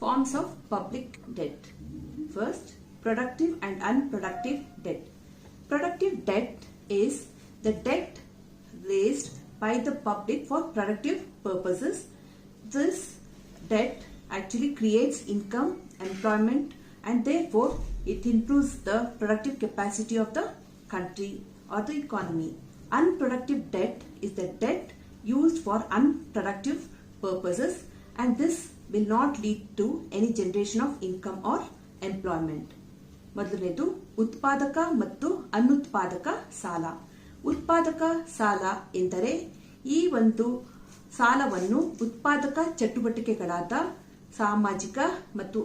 Forms of public debt. First, productive and unproductive debt. Productive debt is the debt raised by the public for productive purposes. This debt actually creates income, employment, and therefore it improves the productive capacity of the country or the economy. Unproductive debt is the debt used for unproductive purposes, and this will not lead to any generation of income or employment. ಮೊದಲನೇದು ಉತ್ಪಾದಕ ಮತ್ತು ಅನುತ್ಪಾದಕ ಸಾಲ. ಉತ್ಪಾದಕ ಸಾಲ ಎಂದರೆ ಈ ಒಂದು ಸಾಲವನ್ನು ಉತ್ಪಾದಕ ಚಟುವಟಿಕೆಗಳಾದ ಸಾಮಾಜಿಕ ಮತ್ತು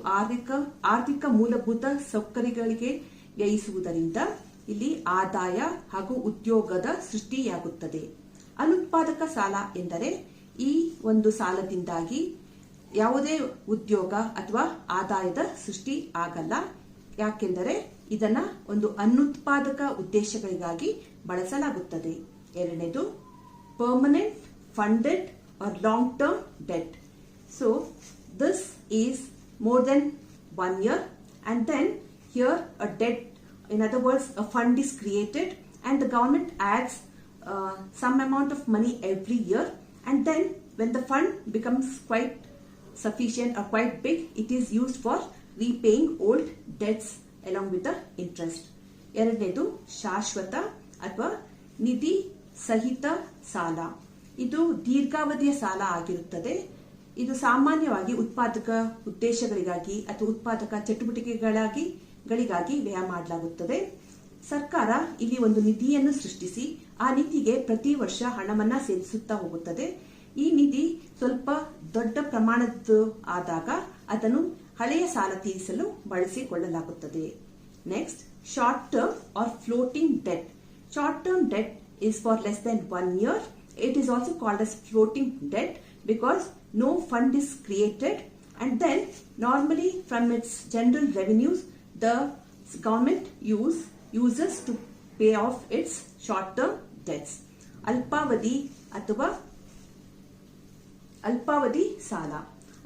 ಆರ್ಥಿಕ ಮೂಲಭೂತ ಸೌಕರ್ಯಗಳಿಗೆ ವ್ಯಯಿಸುವುದರಿಂದ ಇಲ್ಲಿ ಆದಾಯ ಹಾಗೂ ಉದ್ಯೋಗದ ಸೃಷ್ಟಿಯಾಗುತ್ತದೆ. ಅನುತ್ಪಾದಕ ಸಾಲ ಎಂದರೆ ಈ ಒಂದು ಸಾಲದಿಂದಾಗಿ ಯಾವುದೇ ಉದ್ಯೋಗ ಅಥವಾ ಆದಾಯದ ಸೃಷ್ಟಿ ಆಗಲ್ಲ. ಯಾಕೆಂದರೆ ಇದನ್ನ ಒಂದು ಅನುತ್ಪಾದಕ ಉದ್ದೇಶಗಳಿಗಾಗಿ ಬಳಸಲಾಗುತ್ತದೆ. ಎರಡನೇದು permanent funded or long term debt. So this is more than 1 year, and then here a debt, in other words a fund is created and the government adds some amount of money every year, and then when the fund becomes quite sufficient or quite big, it is used for repaying old debts along with the interest. ಎರಡನೇದು ಶಾಶ್ವತ ಅಥವಾ ನಿಧಿ ಸಹಿತ ಸಾಲ. ಇದು ದೀರ್ಘಾವಧಿಯ ಸಾಲ ಆಗಿರುತ್ತದೆ. ಇದು ಸಾಮಾನ್ಯವಾಗಿ ಉತ್ಪಾದಕ ಉದ್ದೇಶಗಳಿಗಾಗಿ ಅಥವಾ ಉತ್ಪಾದಕ ಚಟುವಟಿಕೆಗಳಿಗಾಗಿ ವ್ಯಯ ಮಾಡಲಾಗುತ್ತದೆ. ಸರ್ಕಾರ ಇಲ್ಲಿ ಒಂದು ನಿಧಿಯನ್ನು ಸೃಷ್ಟಿಸಿ ಆ ನಿಧಿಗೆ ಪ್ರತಿ ವರ್ಷ ಹಣವನ್ನ ಸೇರಿಸುತ್ತಾ ಹೋಗುತ್ತದೆ. ಈ ನಿಧಿ ಸ್ವಲ್ಪ ದೊಡ್ಡ ಪ್ರಮಾಣದ ಆದಾಗ ಅದನ್ನು ಹಳೆಯ ಸಾಲ ತೀರಿಸಲು ಬಳಸಿಕೊಳ್ಳಲಾಗುತ್ತದೆ. Next, short term or floating debt. Short term debt is for less than 1 year. It is also called as floating debt because no fund is created, and then normally from its general revenues the government uses to pay off its short term debts. ಅಲ್ಪಾವಧಿ ಅಥವಾ ಅಲ್ಪಾವಧಿ ಸಾಲ.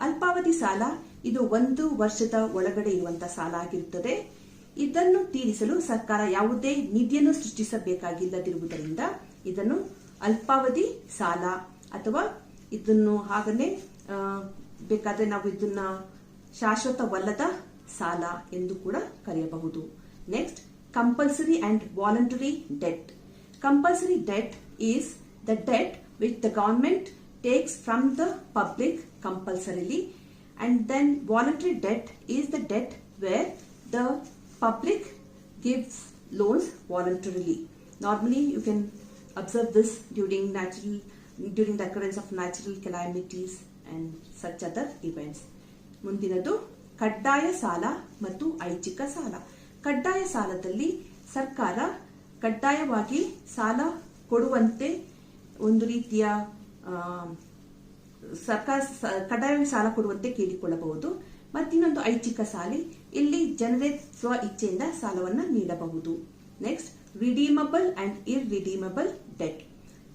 ಅಲ್ಪಾವಧಿ ಸಾಲ ಇದು 1 ವರ್ಷದ ಒಳಗಡೆ ಇರುವಂತಹ ಸಾಲ ಆಗಿರುತ್ತದೆ. ಇದನ್ನು ತೀರಿಸಲು ಸರ್ಕಾರ ಯಾವುದೇ ನಿಧಿಯನ್ನು ಸೃಷ್ಟಿಸಬೇಕಾಗಿಲ್ಲದಿರುವುದರಿಂದ ಇದನ್ನು ಅಲ್ಪಾವಧಿ ಸಾಲ ಅಥವಾ ಇದನ್ನು ಹಾಗನೆ ಬೇಕಾದ್ರೆ ನಾವು ಇದನ್ನ ಶಾಶ್ವತವಲ್ಲದ ಸಾಲ ಎಂದು ಕೂಡ ಕರೆಯಬಹುದು. Next, compulsory and voluntary debt. Compulsory debt is the debt which the government takes from the public compulsorily, and then voluntary debt is the debt where the public gives loans voluntarily. Normally you can observe this during the occurrence of natural calamities and such other events. ಮುಂದಿನದು ಕಡ್ಡಾಯ ಸಾಲ ಮತ್ತು ಐಚ್ಛಿಕ ಸಾಲ. ಕಡ್ಡಾಯ ಸಾಲದಲ್ಲಿ ಸರ್ಕಾರ ಕಡ್ಡಾಯವಾಗಿ ಸಾಲ ಕೊಡುವಂತೆ ಒಂದು ರೀತಿಯ ಸರ್ಕಾರ ಕಡ್ಡಾಯವಾಗಿ ಸಾಲ ಕೊಡುವಂತೆ ಕೇಳಿಕೊಳ್ಳಬಹುದು. ಮತ್ತಿನ್ನೊಂದು ಐಚ್ಛಿಕ ಸಾಲ, ಇಲ್ಲಿ ಜನರೇ ಸ್ವ ಇಚ್ಛೆಯಿಂದ ಸಾಲವನ್ನು ನೀಡಬಹುದು. Next, redeemable and irredeemable debt.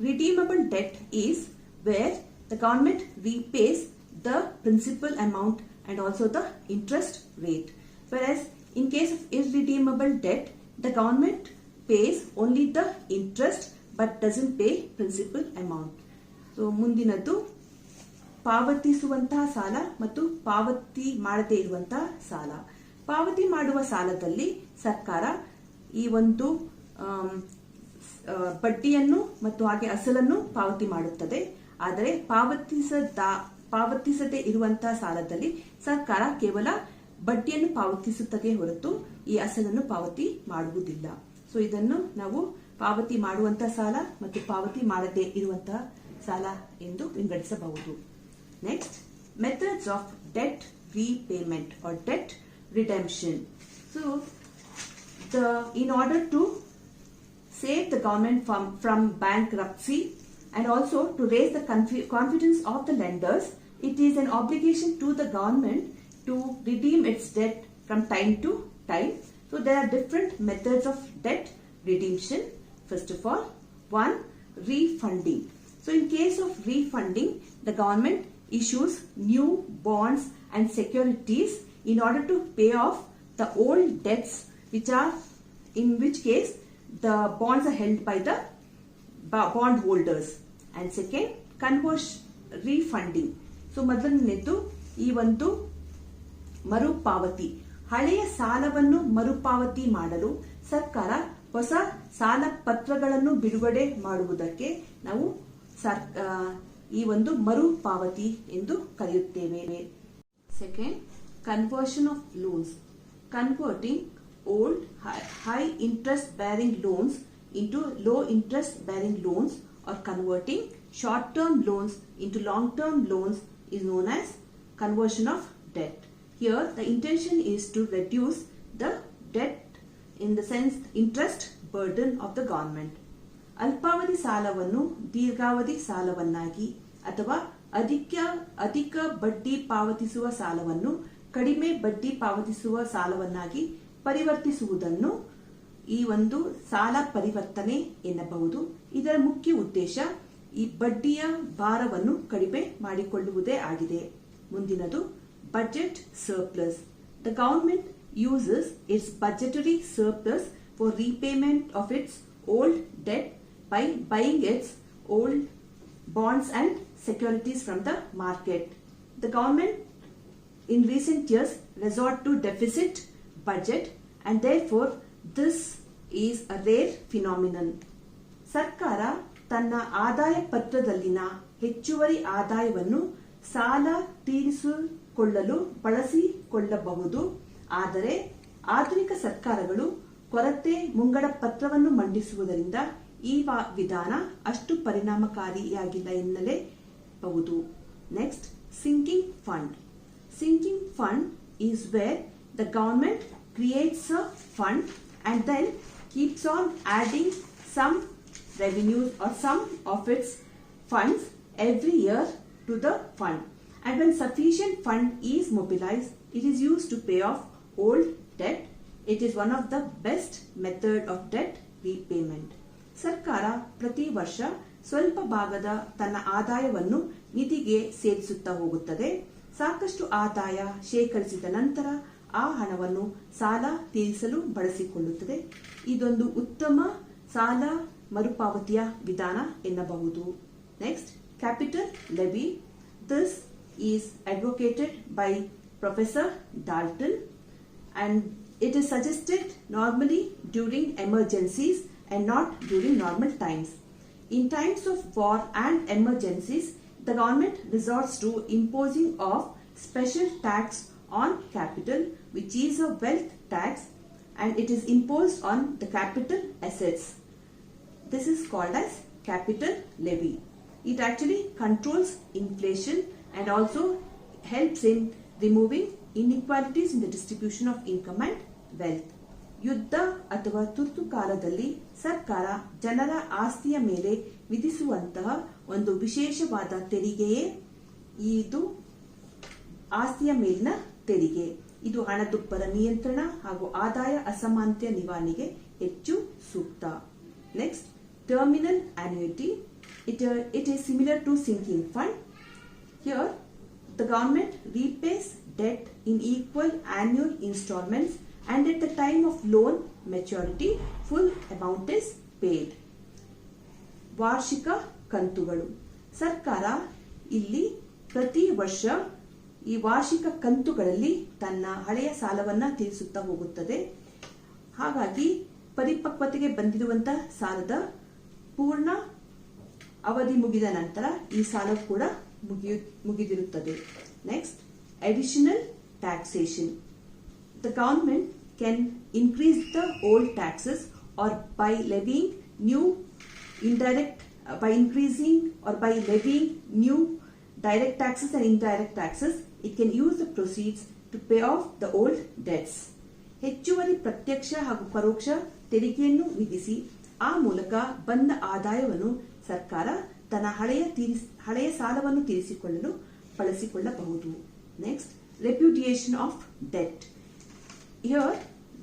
Redeemable debt is where the government repays the principal amount and also the interest rate, whereas in case of irredeemable debt the government pays only the interest but doesn't pay principal amount. So ಮುಂದಿನದು ಪಾವತಿಸುವಂತಹ ಸಾಲ ಮತ್ತು ಪಾವತಿ ಮಾಡದೇ ಇರುವಂತಹ ಸಾಲ. ಪಾವತಿ ಮಾಡುವ ಸಾಲದಲ್ಲಿ ಸರ್ಕಾರ ಈ ಒಂದು ಬಡ್ಡಿಯನ್ನು ಮತ್ತು ಹಾಗೆ ಅಸಲನ್ನು ಪಾವತಿ ಮಾಡುತ್ತದೆ. ಆದರೆ ಪಾವತಿಸದೇ ಇರುವಂತಹ ಸಾಲದಲ್ಲಿ ಸರ್ಕಾರ ಕೇವಲ ಬಡ್ಡಿಯನ್ನು ಪಾವತಿಸುತ್ತದೆ ಹೊರತು ಈ ಅಸಲನ್ನು ಪಾವತಿ ಮಾಡುವುದಿಲ್ಲ. ಸೊ ಇದನ್ನು ನಾವು ಪಾವತಿ ಮಾಡುವಂತಹ ಸಾಲ ಮತ್ತು ಪಾವತಿ ಮಾಡದೇ ಇರುವಂತಹ ಸಾಲ ಎಂದು ವಿಂಗಡಿಸಬಹುದು. Next, methods of debt repayment or debt redemption. So in order to save the government from bankruptcy and also to raise the confidence of the lenders, it is an obligation to the government to redeem its debt from time to time. So there are different methods of debt redemption. First of all, one, refunding. So in case of refunding, the government issues new bonds and securities in order to pay off the old debts, in which case the bonds are held by the bond holders. And second, conversion refunding. So ಮೊದಲನೇದು ಈ ಒಂದು ಮರುಪಾವತಿ, ಹಳೆಯ ಸಾಲವನ್ನು ಮರುಪಾವತಿ ಮಾಡಲು ಸರ್ಕಾರ ಹೊಸ ಸಾಲ ಪತ್ರಗಳನ್ನು ಬಿಡುಗಡೆ ಮಾಡುವುದಕ್ಕೆ ನಾವು ಈ ಒಂದು ಮರುಪಾವತಿ ಎಂದು ಕರೆಯುತ್ತೇವೆ. Second, conversion of loans, converting old high interest bearing loans into low interest bearing loans, or converting short term loans into long term loans is known as conversion of debt. Here the intention is to reduce the debt, in the sense interest burden of the government. ಅಲ್ಪಾವಧಿ ಸಾಲವನ್ನು ದೀರ್ಘಾವಧಿ ಸಾಲವನ್ನಾಗಿ ಅಥವಾ ಅಧಿಕ ಬಡ್ಡಿ ಪಾವತಿಸುವ ಸಾಲವನ್ನು ಕಡಿಮೆ ಬಡ್ಡಿ ಪಾವತಿಸುವ ಸಾಲವನ್ನಾಗಿ ಪರಿವರ್ತಿಸುವುದನ್ನು ಈ ಒಂದು ಸಾಲ ಪರಿವರ್ತನೆ ಎನ್ನಬಹುದು. ಇದರ ಮುಖ್ಯ ಉದ್ದೇಶ ಈ ಬಡ್ಡಿಯ ಭಾರವನ್ನು ಕಡಿಮೆ ಮಾಡಿಕೊಳ್ಳುವುದೇ ಆಗಿದೆ. ಮುಂದಿನದು budget surplus. The government uses it's budgetary surplus for repayment of it's old debt by buying its old bonds and securities from the market. The government in recent years resort to deficit budget, and therefore this is a rare phenomenon. ಸರ್ಕಾರ ತನ್ನ ಆದಾಯ ಪತ್ರದಲ್ಲಿನ ಹೆಚ್ಚುವರಿ ಆದಾಯವನ್ನು ಸಾಲ ತೀರಿಸಿಕೊಳ್ಳಲು ಬಳಸಿಕೊಳ್ಳಬಹುದು. ಆದರೆ ಆಧುನಿಕ ಸರ್ಕಾರಗಳು ಕೊರತೆ ಮುಂಗಡ ಪತ್ರವನ್ನು ಮಂಡಿಸುವುದರಿಂದ ಈ ವಿಧಾನ ಅಷ್ಟು ಪರಿಣಾಮಕಾರಿಯಾಗಿಲ್ಲ ಎನ್ನಲೇಬಹುದು. Next, sinking fund. Sinking fund is where the government creates a fund and then keeps on adding some revenues or some of its funds every year to the fund. And when sufficient fund is mobilized, it is used to pay off old debt. It is one of the best method of debt repayment. ಸರ್ಕಾರ ಪ್ರತಿ ವರ್ಷ ಸ್ವಲ್ಪ ಭಾಗದ ತನ್ನ ಆದಾಯವನ್ನು ನಿಧಿಗೆ ಸೇರಿಸುತ್ತಾ ಹೋಗುತ್ತದೆ. ಸಾಕಷ್ಟು ಆದಾಯ ಶೇಖರಿಸಿದ ನಂತರ ಆ ಹಣವನ್ನು ಸಾಲ ತೀರಿಸಲು ಬಳಸಿಕೊಳ್ಳುತ್ತದೆ. ಇದೊಂದು ಉತ್ತಮ ಸಾಲ ಮರುಪಾವತಿಯ ವಿಧಾನ ಎನ್ನಬಹುದು. Next, capital levy. This is advocated by professor Dalton and it is suggested normally during emergencies and not during normal times. In times of war and emergencies, the government resorts to imposing of special tax on capital, which is a wealth tax, and it is imposed on the capital assets. This is called as capital levy. It actually controls inflation and also helps in removing inequalities in the distribution of income and wealth. ಯುದ್ಧ ಅಥವಾ ತುರ್ತು ಕಾಲದಲ್ಲಿ ಸರ್ಕಾರ ಜನರ ಆಸ್ತಿಯ ಮೇಲೆ ವಿಧಿಸುವಂತಹ ಒಂದು ವಿಶೇಷವಾದ ತೆರಿಗೆಯೇ ಇದು ಆಸ್ತಿಯ ಮೇಲಿನ ತೆರಿಗೆ. ಇದು ಹಣದುಬ್ಬರ ನಿಯಂತ್ರಣ ಹಾಗೂ ಆದಾಯ ಅಸಮಾನತೆಯ ನಿವಾರಣೆಗೆ ಹೆಚ್ಚು ಸೂಕ್ತ. Next, terminal annuity. It is similar to sinking fund. Here the government repays debt in equal annual installments, and at the time of loan maturity full amount is paid. ವಾರ್ಷಿಕ ಕಂತುಗಳು. ಸರ್ಕಾರ ಇಲ್ಲಿ ಪ್ರತಿ ವರ್ಷ ಈ ವಾರ್ಷಿಕ ಕಂತುಗಳಲ್ಲಿ ತನ್ನ ಹಳೆಯ ಸಾಲವನ್ನ ತೀರಿಸುತ್ತಾ ಹೋಗುತ್ತದೆ. ಹಾಗಾಗಿ ಪರಿಪಕ್ವತೆಗೆ ಬಂದಿರುವಂತಹ ಸಾಲದ ಪೂರ್ಣ ಅವಧಿ ಮುಗಿದ ನಂತರ ಈ ಸಾಲ ಕೂಡ ಮುಗಿದಿರುತ್ತದೆ. Next, additional taxation. The government can increase the old taxes or by levying new direct taxes and indirect taxes, it can use the proceeds to pay off the old debts. ಹೆಚ್ಚುವರಿ ಪ್ರತ್ಯಕ್ಷ ಹಾಗೂ ಪರೋಕ್ಷ ತೆರಿಗೆಯನ್ನು ವಿಧಿಸಿ ಆ ಮೂಲಕ ಬಂದ ಆದಾಯವನ್ನು ಸರ್ಕಾರ ತನ್ನ ಹಳೆಯ ಸಾಲವನ್ನು ತೀರಿಸಿಕೊಳ್ಳಲು ಬಳಸಿಕೊಳ್ಳಬಹುದು. Next, repudiation of debt. Here,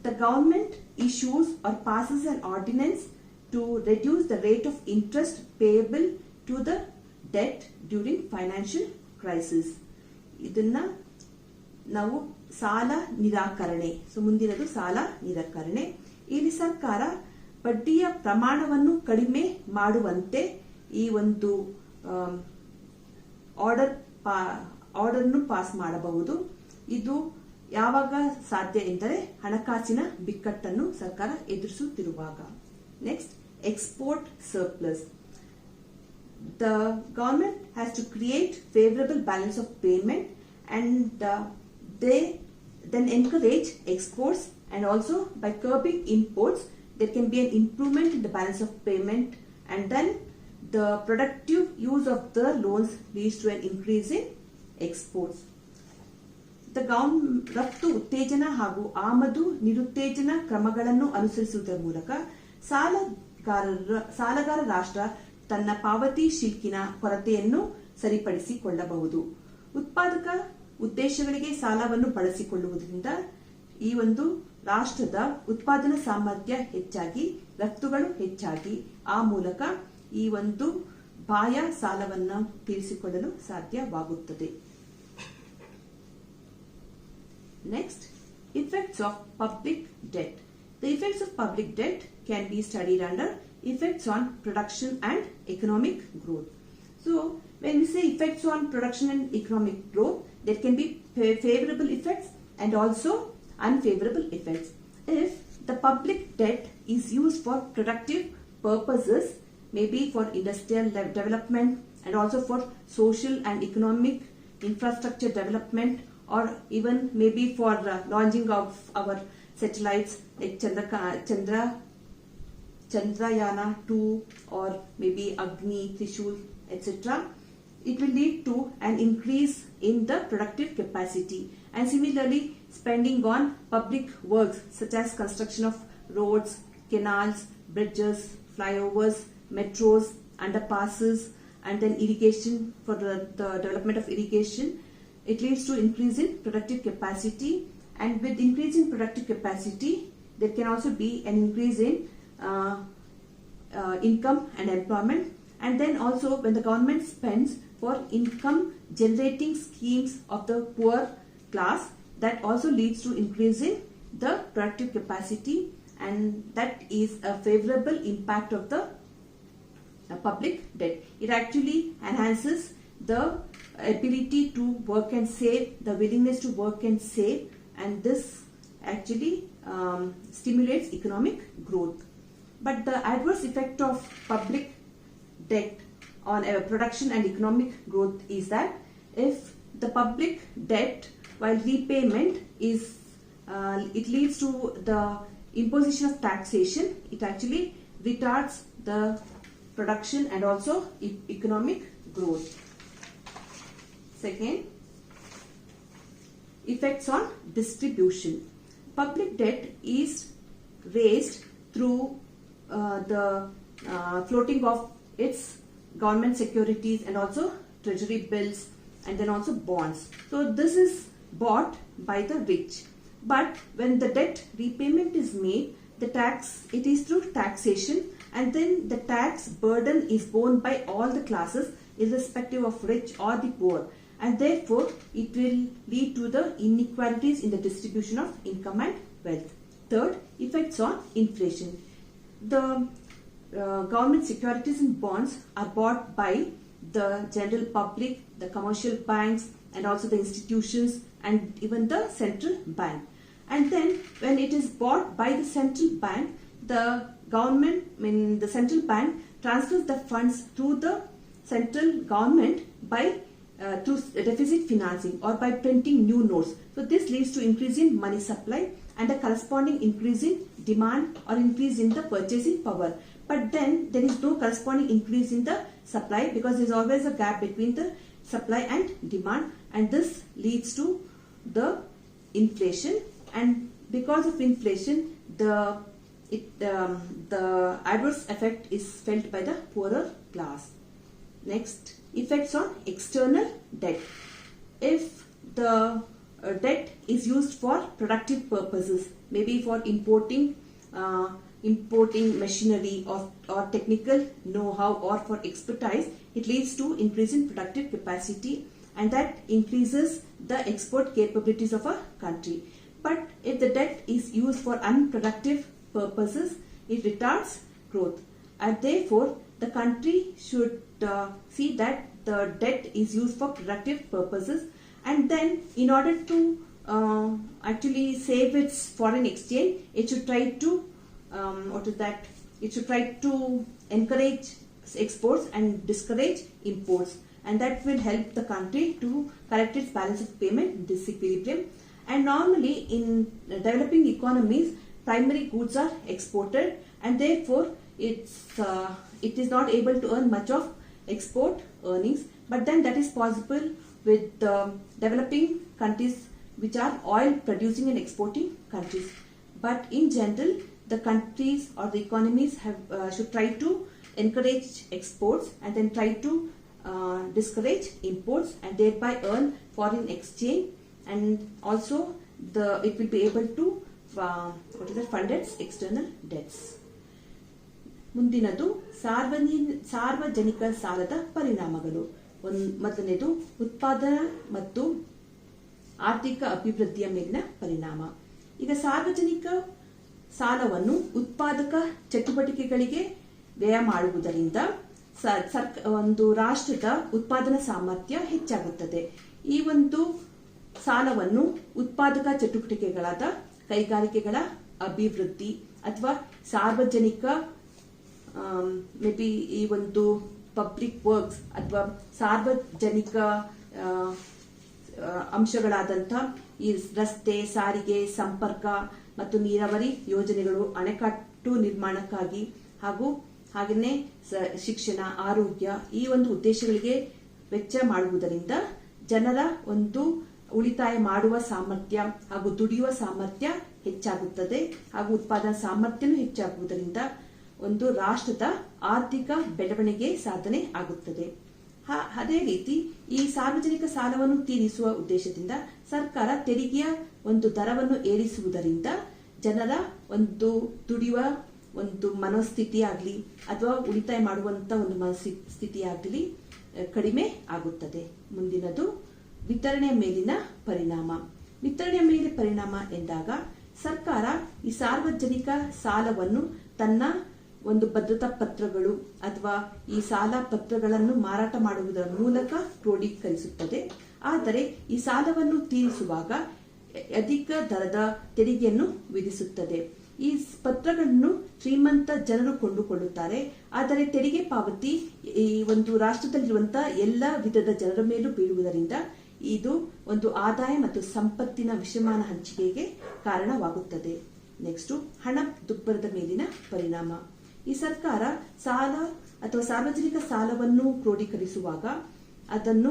the government issues or passes an ordinance to reduce the rate of interest payable to the debt during financial crisis. ಇದನ್ನ ನಾವು ಸಾಲ ನಿರಾಕರಣೆ. ಸೊ ಮುಂದಿನದು ಸಾಲ ನಿರಾಕರಣೆ. ಇಲ್ಲಿ ಸರ್ಕಾರ ಬಡ್ಡಿಯ ಪ್ರಮಾಣವನ್ನು ಕಡಿಮೆ ಮಾಡುವಂತೆ ಈ ಒಂದು ಆರ್ಡರ್ನು ಪಾಸ್ ಮಾಡಬಹುದು. ಇದು ಯಾವಾಗ ಸಾಧ್ಯ ಎಂದರೆ ಹಣಕಾಸಿನ ಬಿಕ್ಕಟ್ಟನ್ನು ಸರ್ಕಾರ ಎದುರಿಸುತ್ತಿರುವಾಗ. Next, export surplus. The government has to create favorable balance of payment and they then encourage exports, and also by curbing imports there can be an improvement in the balance of payment, and then the productive use of the loans leads to an increase in exports. The government ರಫ್ತು ಉತ್ತೇಜನ ಹಾಗೂ ಆಮದು ನಿರುತ್ತೇಜನ ಕ್ರಮಗಳನ್ನು ಅನುಸರಿಸುವುದರ ಮೂಲಕ ಸಾಲಗಾರ ರಾಷ್ಟ್ರ ತನ್ನ ಪಾವತಿ ಶಿಲ್ಕಿನ ಕೊರತೆಯನ್ನು ಸರಿಪಡಿಸಿಕೊಳ್ಳಬಹುದು. ಉತ್ಪಾದಕ ಉದ್ದೇಶಗಳಿಗೆ ಸಾಲವನ್ನು ಬಳಸಿಕೊಳ್ಳುವುದರಿಂದ ಈ ಒಂದು ರಾಷ್ಟ್ರದ ಉತ್ಪಾದನಾ ಸಾಮರ್ಥ್ಯ ಹೆಚ್ಚಾಗಿ, ರಫ್ತುಗಳು ಹೆಚ್ಚಾಗಿ, ಆ ಮೂಲಕ ಈ ಒಂದು ಬಾಹ್ಯ ಸಾಲವನ್ನು ತೀರಿಸಿಕೊಳ್ಳಲು ಸಾಧ್ಯವಾಗುತ್ತದೆ. Next, effects of public debt. The effects of public debt can be studied under effects on production and economic growth. So, when we say effects on production and economic growth, there can be favorable effects and also unfavorable effects. If the public debt is used for productive purposes, maybe for industrial development and also for social and economic infrastructure development, or even maybe for launching of our satellites like Chandrayana 2 or maybe Agni, Trishul, etc. It will lead to an increase in the productive capacity, and similarly spending on public works such as construction of roads, canals, bridges, flyovers, metros, underpasses, and then irrigation for the development of irrigation. It leads to increase in productive capacity, and with increase in productive capacity there can also be an increase in income and employment. And then also when the government spends for income generating schemes of the poor class, that also leads to increase in the productive capacity, and that is a favorable impact of the public debt. It actually enhances the ability to work and save, the willingness to work and save, and this actually stimulates economic growth. But the adverse effect of public debt on production and economic growth is that if the public debt, while repayment is it leads to the imposition of taxation, it actually retards the production and also economic growth. Second, effects on distribution. Public debt is raised through the floating of its government securities and also treasury bills, and then also bonds. So this is bought by the rich. But when the debt repayment is made, it is through taxation, and then the tax burden is borne by all the classes irrespective of rich or the poor, and therefore it will lead to the inequalities in the distribution of income and wealth. Third, effects on inflation. The government securities and bonds are bought by the general public, the commercial banks, and also the institutions, and even the central bank. And then when it is bought by the central bank, the central bank transfers the funds through the central government by through deficit financing or by printing new notes. So this leads to increase in money supply and a corresponding increase in demand or increase in the purchasing power. But then there is no corresponding increase in the supply, because there is always a gap between the supply and demand, and this leads to the inflation. And because of inflation, the adverse effect is felt by the poorer class. Next, effects on external debt. If the debt is used for productive purposes, maybe for importing machinery or technical know-how or for expertise, it leads to increase in productive capacity, and that increases the export capabilities of a country. But if the debt is used for unproductive purposes, it retards growth, and therefore the country should see that the debt is used for productive purposes, and then in order to actually save its foreign exchange, it should try to it should try to encourage exports and discourage imports, and that will help the country to correct its balance of payment disequilibrium. And normally in developing economies, primary goods are exported, and therefore it is not able to earn much of export earnings. But then that is possible with developing countries which are oil producing and exporting countries. But in general, the countries or the economies should try to encourage exports and then try to discourage imports, and thereby earn foreign exchange, and also it will be able to fund its external debts. ಮುಂದಿನದು ಸಾರ್ವಜನಿಕ ಸಾಲದ ಪರಿಣಾಮಗಳು. ಮೊದಲನೇದು ಉತ್ಪಾದನಾ ಮತ್ತು ಆರ್ಥಿಕ ಅಭಿವೃದ್ಧಿಯ ಮೇಲಿನ ಪರಿಣಾಮ. ಈಗ ಸಾರ್ವಜನಿಕ ಸಾಲವನ್ನು ಉತ್ಪಾದಕ ಚಟುವಟಿಕೆಗಳಿಗೆ ವ್ಯಯ ಮಾಡುವುದರಿಂದ ಒಂದು ರಾಷ್ಟ್ರದ ಉತ್ಪಾದನಾ ಸಾಮರ್ಥ್ಯ ಹೆಚ್ಚಾಗುತ್ತದೆ. ಈ ಒಂದು ಸಾಲವನ್ನು ಉತ್ಪಾದಕ ಚಟುವಟಿಕೆಗಳಾದ ಕೈಗಾರಿಕೆಗಳ ಅಭಿವೃದ್ಧಿ ಅಥವಾ ಸಾರ್ವಜನಿಕ ಮೇ ಬಿ ಈ ಒಂದು ಪಬ್ಲಿಕ್ ವರ್ಕ್ಸ್ ಅಥವಾ ಸಾರ್ವಜನಿಕ ಅಂಶಗಳಾದಂಥ ಈ ರಸ್ತೆ, ಸಾರಿಗೆ, ಸಂಪರ್ಕ ಮತ್ತು ನೀರಾವರಿ ಯೋಜನೆಗಳು, ಅಣೆಕಟ್ಟು ನಿರ್ಮಾಣಕ್ಕಾಗಿ ಹಾಗೆಯೇ ಶಿಕ್ಷಣ, ಆರೋಗ್ಯ, ಈ ಒಂದು ಉದ್ದೇಶಗಳಿಗೆ ವೆಚ್ಚ ಮಾಡುವುದರಿಂದ ಜನರ ಒಂದು ಉಳಿತಾಯ ಮಾಡುವ ಸಾಮರ್ಥ್ಯ ಹಾಗೂ ದುಡಿಯುವ ಸಾಮರ್ಥ್ಯ ಹೆಚ್ಚಾಗುತ್ತದೆ, ಹಾಗೂ ಉತ್ಪಾದನಾ ಸಾಮರ್ಥ್ಯನೂ ಹೆಚ್ಚಾಗುವುದರಿಂದ ಒಂದು ರಾಷ್ಟ್ರದ ಆರ್ಥಿಕ ಬೆಳವಣಿಗೆ ಸಾಧನೆ ಆಗುತ್ತದೆ. ಅದೇ ರೀತಿ ಈ ಸಾರ್ವಜನಿಕ ಸಾಲವನ್ನು ತೀರಿಸುವ ಉದ್ದೇಶದಿಂದ ಸರ್ಕಾರ ತೆರಿಗೆಯ ಒಂದು ದರವನ್ನು ಏರಿಸುವುದರಿಂದ ಜನರ ಒಂದು ದುಡಿಯುವ ಒಂದು ಮನೋಸ್ಥಿತಿ ಆಗಲಿ ಅಥವಾ ಉಳಿತಾಯ ಮಾಡುವಂತ ಒಂದು ಮನಸ್ಥಿತಿ ಆಗಲಿ ಕಡಿಮೆ ಆಗುತ್ತದೆ. ಮುಂದಿನದು ವಿತರಣೆಯ ಮೇಲಿನ ಪರಿಣಾಮ. ವಿತರಣೆಯ ಮೇಲೆ ಪರಿಣಾಮ ಎಂದಾಗ ಸರ್ಕಾರ ಈ ಸಾರ್ವಜನಿಕ ಸಾಲವನ್ನು ತನ್ನ ಒಂದು ಭದ್ರತಾ ಪತ್ರಗಳು ಅಥವಾ ಈ ಸಾಲ ಪತ್ರಗಳನ್ನು ಮಾರಾಟ ಮಾಡುವುದರ ಮೂಲಕ ಕ್ರೋಢೀಕರಿಸುತ್ತದೆ. ಆದರೆ ಈ ಸಾಲವನ್ನು ತೀರಿಸುವಾಗ ಅಧಿಕ ದರದ ತೆರಿಗೆಯನ್ನು ವಿಧಿಸುತ್ತದೆ. ಈ ಪತ್ರಗಳನ್ನು ಶ್ರೀಮಂತ ಜನರು ಕೊಂಡುಕೊಳ್ಳುತ್ತಾರೆ, ಆದರೆ ತೆರಿಗೆ ಪಾವತಿ ಈ ಒಂದು ರಾಷ್ಟ್ರದಲ್ಲಿರುವಂತಹ ಎಲ್ಲ ವಿಧದ ಜನರ ಮೇಲೂ ಬೀಳುವುದರಿಂದ ಇದು ಒಂದು ಆದಾಯ ಮತ್ತು ಸಂಪತ್ತಿನ ವಿಷಮಾನ ಹಂಚಿಕೆಗೆ ಕಾರಣವಾಗುತ್ತದೆ. ನೆಕ್ಸ್ಟ್, ಹಣದುಬ್ಬರದ ಮೇಲಿನ ಪರಿಣಾಮ. ಈ ಸರ್ಕಾರ ಸಾಲ ಅಥವಾ ಸಾರ್ವಜನಿಕ ಸಾಲವನ್ನು ಕ್ರೋಢೀಕರಿಸುವಾಗ ಅದನ್ನು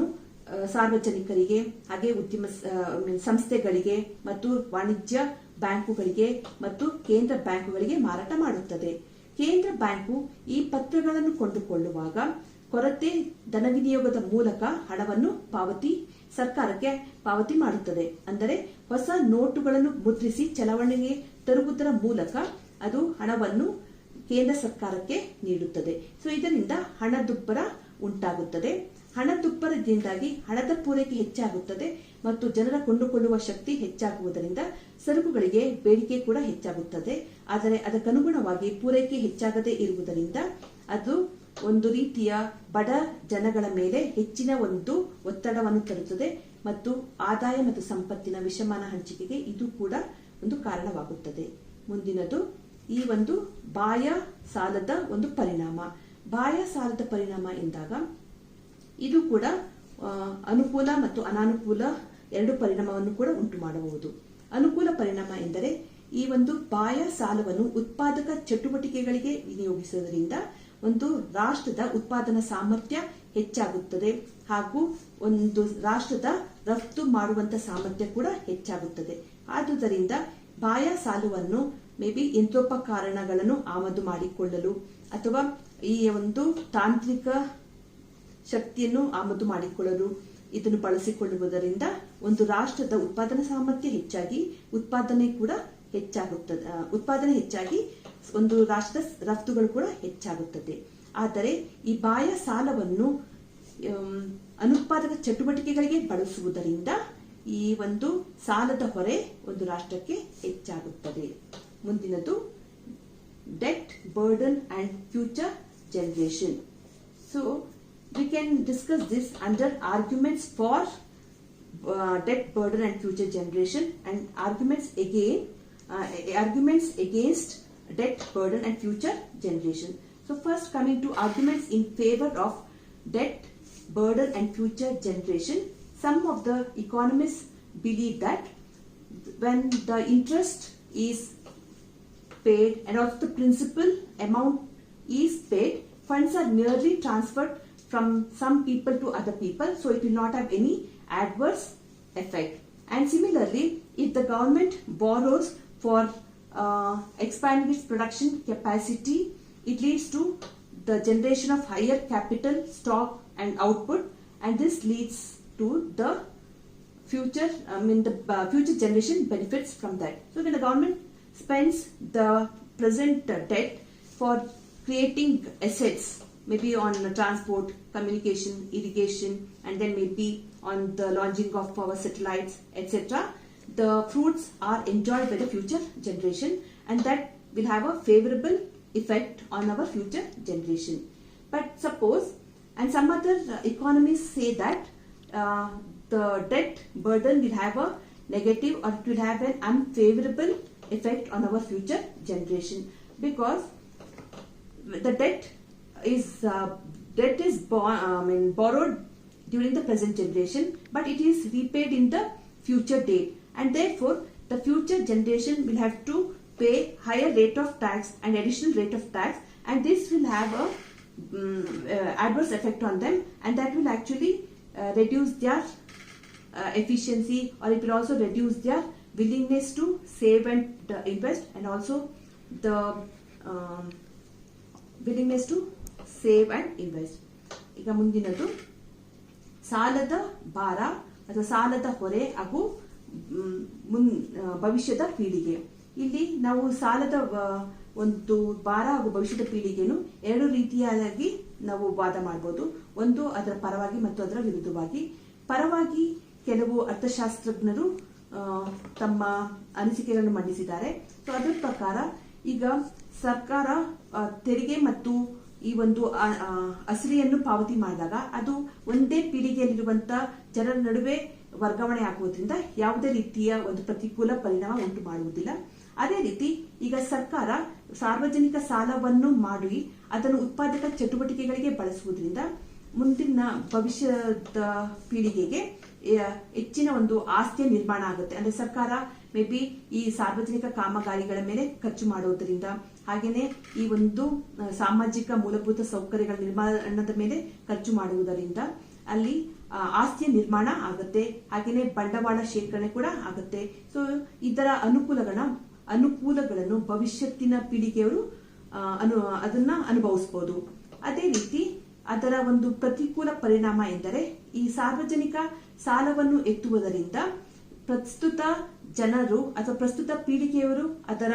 ಸಾರ್ವಜನಿಕರಿಗೆ, ಹಾಗೆ ಉದ್ಯಮ ಸಂಸ್ಥೆಗಳಿಗೆ ಮತ್ತು ವಾಣಿಜ್ಯ ಬ್ಯಾಂಕುಗಳಿಗೆ ಮತ್ತು ಕೇಂದ್ರ ಬ್ಯಾಂಕುಗಳಿಗೆ ಮಾರಾಟ ಮಾಡುತ್ತದೆ. ಕೇಂದ್ರ ಬ್ಯಾಂಕು ಈ ಪತ್ರಗಳನ್ನು ಕೊಂಡುಕೊಳ್ಳುವಾಗ ಕೊರತೆ ಧನ ವಿನಿಯೋಗದ ಮೂಲಕ ಹಣವನ್ನು ಸರ್ಕಾರಕ್ಕೆ ಪಾವತಿ ಮಾಡುತ್ತದೆ. ಅಂದರೆ ಹೊಸ ನೋಟುಗಳನ್ನು ಮುದ್ರಿಸಿ ಚಲಾವಣೆಗೆ ತರುವುದರ ಮೂಲಕ ಅದು ಹಣವನ್ನು ಕೇಂದ್ರ ಸರ್ಕಾರಕ್ಕೆ ನೀಡುತ್ತದೆ. ಸೊ ಇದರಿಂದ ಹಣದುಬ್ಬರ ಉಂಟಾಗುತ್ತದೆ. ಹಣದುಬ್ಬರದಿಂದಾಗಿ ಹಣದ ಪೂರೈಕೆ ಹೆಚ್ಚಾಗುತ್ತದೆ ಮತ್ತು ಜನರ ಕೊಂಡುಕೊಳ್ಳುವ ಶಕ್ತಿ ಹೆಚ್ಚಾಗುವುದರಿಂದ ಸರಕುಗಳಿಗೆ ಬೇಡಿಕೆ ಕೂಡ ಹೆಚ್ಚಾಗುತ್ತದೆ. ಆದರೆ ಅದಕ್ಕನುಗುಣವಾಗಿ ಪೂರೈಕೆ ಹೆಚ್ಚಾಗದೇ ಇರುವುದರಿಂದ ಅದು ಒಂದು ರೀತಿಯ ಬಡ ಜನಗಳ ಮೇಲೆ ಹೆಚ್ಚಿನ ಒಂದು ಒತ್ತಡವನ್ನು ತರುತ್ತದೆ ಮತ್ತು ಆದಾಯ ಮತ್ತು ಸಂಪತ್ತಿನ ವಿಷಮಾನ ಹಂಚಿಕೆಗೆ ಇದು ಕೂಡ ಒಂದು ಕಾರಣವಾಗುತ್ತದೆ. ಮುಂದಿನದು ಈ ಒಂದು ಬಾಹ್ಯ ಸಾಲದ ಒಂದು ಪರಿಣಾಮ. ಬಾಹ್ಯ ಸಾಲದ ಪರಿಣಾಮ ಎಂದಾಗ ಇದು ಕೂಡ ಅನುಕೂಲ ಮತ್ತು ಅನಾನುಕೂಲ ಎರಡು ಪರಿಣಾಮವನ್ನು ಕೂಡ ಉಂಟು ಮಾಡಬಹುದು. ಅನುಕೂಲ ಪರಿಣಾಮ ಎಂದರೆ ಈ ಒಂದು ಬಾಹ್ಯ ಸಾಲವನ್ನು ಉತ್ಪಾದಕ ಚಟುವಟಿಕೆಗಳಿಗೆ ವಿನಿಯೋಗಿಸುವುದರಿಂದ ಒಂದು ರಾಷ್ಟ್ರದ ಉತ್ಪಾದನಾ ಸಾಮರ್ಥ್ಯ ಹೆಚ್ಚಾಗುತ್ತದೆ ಹಾಗೂ ಒಂದು ರಾಷ್ಟ್ರದ ರಫ್ತು ಮಾಡುವಂತ ಸಾಮರ್ಥ್ಯ ಕೂಡ ಹೆಚ್ಚಾಗುತ್ತದೆ. ಆದುದರಿಂದ ಬಾಹ್ಯ ಸಾಲವನ್ನು ಮೇ ಬಿ ಯಂತ್ರೋಪಕರಣಗಳನ್ನು ಆಮದು ಮಾಡಿಕೊಳ್ಳಲು ಅಥವಾ ಈ ಒಂದು ತಾಂತ್ರಿಕ ಶಕ್ತಿಯನ್ನು ಆಮದು ಮಾಡಿಕೊಳ್ಳಲು ಇದನ್ನು ಬಳಸಿಕೊಳ್ಳುವುದರಿಂದ ಒಂದು ರಾಷ್ಟ್ರದ ಉತ್ಪಾದನಾ ಸಾಮರ್ಥ್ಯ ಹೆಚ್ಚಾಗಿ ಉತ್ಪಾದನೆ ಹೆಚ್ಚಾಗಿ ಒಂದು ರಾಷ್ಟ್ರದ ರಫ್ತುಗಳು ಕೂಡ ಹೆಚ್ಚಾಗುತ್ತದೆ. ಆದರೆ ಈ ಬಾಹ್ಯ ಸಾಲವನ್ನು ಅನುತ್ಪಾದಕ ಚಟುವಟಿಕೆಗಳಿಗೆ ಬಳಸುವುದರಿಂದ ಈ ಒಂದು ಸಾಲದ ಹೊರೆ ಒಂದು ರಾಷ್ಟ್ರಕ್ಕೆ ಹೆಚ್ಚಾಗುತ್ತದೆ. ಮುಂದಿನದು debt burden and future generation. So we can discuss this under arguments for debt burden and future generation and arguments against debt burden and future generation. So first, coming to arguments in favor of debt burden and future generation, some of the economists believe that when the interest is paid and also the principal amount is paid, funds are merely transferred from some people to other people, so it will not have any adverse effect. And similarly, if the government borrows for expanding its production capacity, it leads to the generation of higher capital, stock and output, and this leads to the future generation benefits from that. So when the government spends the present debt for creating assets, maybe on transport, communication, irrigation, and then maybe on the launching of our satellites, etc., the fruits are enjoyed by the future generation, and that will have a favorable effect on our future generation. But suppose, and some other economists say that the debt burden will have a negative or it will have an unfavorable effect on our future generation, because the debt is borrowed during the present generation, but it is repaid in the future date, and therefore the future generation will have to pay higher rate of tax and additional rate of tax, and this will have a adverse effect on them, and that will actually reduce their efficiency, or it will also reduce their willingness to save and invest, and also the willingness to save and invest. ಈಗ ಮುಂದಿನದು ಸಾಲದ ಭಾರ ಅಥವಾ ಸಾಲದ ಹೊರೆ ಹಾಗೂ ಭವಿಷ್ಯದ ಪೀಳಿಗೆ. ಇಲ್ಲಿ ನಾವು ಸಾಲದ ಒಂದು ಭಾರ ಹಾಗೂ ಭವಿಷ್ಯದ ಪೀಳಿಗೆಯನ್ನು ಎರಡು ರೀತಿಯಾಗಿ ನಾವು ವಾದ ಮಾಡಬಹುದು. ಒಂದು ಅದರ ಪರವಾಗಿ ಮತ್ತು ಅದರ ವಿರುದ್ಧವಾಗಿ. ಪರವಾಗಿ ಕೆಲವು ಅರ್ಥಶಾಸ್ತ್ರಜ್ಞರು ತಮ್ಮ ಅನಿಸಿಕೆಗಳನ್ನು ಮಂಡಿಸಿದ್ದಾರೆ. ಸೊ ಅದರ ಪ್ರಕಾರ ಈಗ ಸರ್ಕಾರ ತೆರಿಗೆ ಮತ್ತು ಈ ಒಂದು ಅಸಲಿಯನ್ನು ಪಾವತಿ ಮಾಡಿದಾಗ ಅದು ಒಂದೇ ಪೀಳಿಗೆಯಲ್ಲಿರುವಂತಹ ಜನರ ನಡುವೆ ವರ್ಗಾವಣೆ ಆಗುವುದರಿಂದ ಯಾವುದೇ ರೀತಿಯ ಒಂದು ಪ್ರತಿಕೂಲ ಪರಿಣಾಮ ಉಂಟು ಮಾಡುವುದಿಲ್ಲ. ಅದೇ ರೀತಿ ಈಗ ಸರ್ಕಾರ ಸಾರ್ವಜನಿಕ ಸಾಲವನ್ನು ಮಾಡಿ ಅದನ್ನು ಉತ್ಪಾದಕ ಚಟುವಟಿಕೆಗಳಿಗೆ ಬಳಸುವುದರಿಂದ ಮುಂದಿನ ಭವಿಷ್ಯದ ಪೀಳಿಗೆಗೆ ಹೆಚ್ಚಿನ ಒಂದು ಆಸ್ತಿಯ ನಿರ್ಮಾಣ ಆಗುತ್ತೆ. ಅಂದ್ರೆ ಸರ್ಕಾರ ಮೇ ಬಿ ಈ ಸಾರ್ವಜನಿಕ ಕಾಮಗಾರಿಗಳ ಮೇಲೆ ಖರ್ಚು ಮಾಡುವುದರಿಂದ, ಹಾಗೇನೆ ಈ ಒಂದು ಸಾಮಾಜಿಕ ಮೂಲಭೂತ ಸೌಕರ್ಯಗಳ ನಿರ್ಮಾಣದ ಮೇಲೆ ಖರ್ಚು ಮಾಡುವುದರಿಂದ ಅಲ್ಲಿ ಆಸ್ತಿಯ ನಿರ್ಮಾಣ ಆಗುತ್ತೆ, ಹಾಗೇನೆ ಬಂಡವಾಳ ಶೇಖರಣೆ ಕೂಡ ಆಗುತ್ತೆ. ಸೊ ಇದರ ಅನುಕೂಲಗಳನ್ನು ಭವಿಷ್ಯತ್ತಿನ ಪೀಳಿಗೆಯವರು ಅದನ್ನ ಅನುಭವಿಸಬಹುದು. ಅದೇ ರೀತಿ ಅದರ ಒಂದು ಪ್ರತಿಕೂಲ ಪರಿಣಾಮ ಎಂದರೆ ಈ ಸಾರ್ವಜನಿಕ ಸಾಲವನ್ನು ಎತ್ತುವುದರಿಂದ ಪ್ರಸ್ತುತ ಜನರು ಅಥವಾ ಪ್ರಸ್ತುತ ಪೀಳಿಗೆಯವರು ಅದರ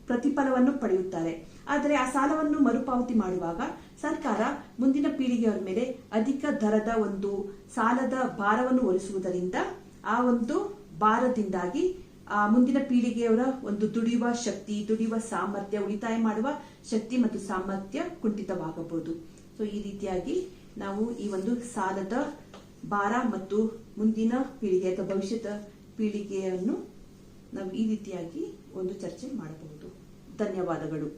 ಪ್ರತಿಫಲವನ್ನು ಪಡೆಯುತ್ತಾರೆ. ಆದರೆ ಆ ಸಾಲವನ್ನು ಮರುಪಾವತಿ ಮಾಡುವಾಗ ಸರ್ಕಾರ ಮುಂದಿನ ಪೀಳಿಗೆಯವರ ಮೇಲೆ ಅಧಿಕ ದರದ ಒಂದು ಸಾಲದ ಭಾರವನ್ನು ಹೊರಿಸುವುದರಿಂದ ಆ ಒಂದು ಭಾರದಿಂದಾಗಿ ಮುಂದಿನ ಪೀಳಿಗೆಯವರ ಒಂದು ದುಡಿಯುವ ಶಕ್ತಿ, ದುಡಿಯುವ ಸಾಮರ್ಥ್ಯ, ಉಳಿತಾಯ ಮಾಡುವ ಶಕ್ತಿ ಮತ್ತು ಸಾಮರ್ಥ್ಯ ಕುಂಠಿತವಾಗಬಹುದು. ಸೊ ಈ ರೀತಿಯಾಗಿ ನಾವು ಈ ಒಂದು ಸಾಲದ ಭಾರ ಮತ್ತು ಮುಂದಿನ ಪೀಳಿಗೆ ಅಥವಾ ಭವಿಷ್ಯದ ಪೀಳಿಗೆಯನ್ನು ನಾವು ಈ ರೀತಿಯಾಗಿ ಒಂದು ಚರ್ಚೆ ಮಾಡಬಹುದು. ಧನ್ಯವಾದಗಳು.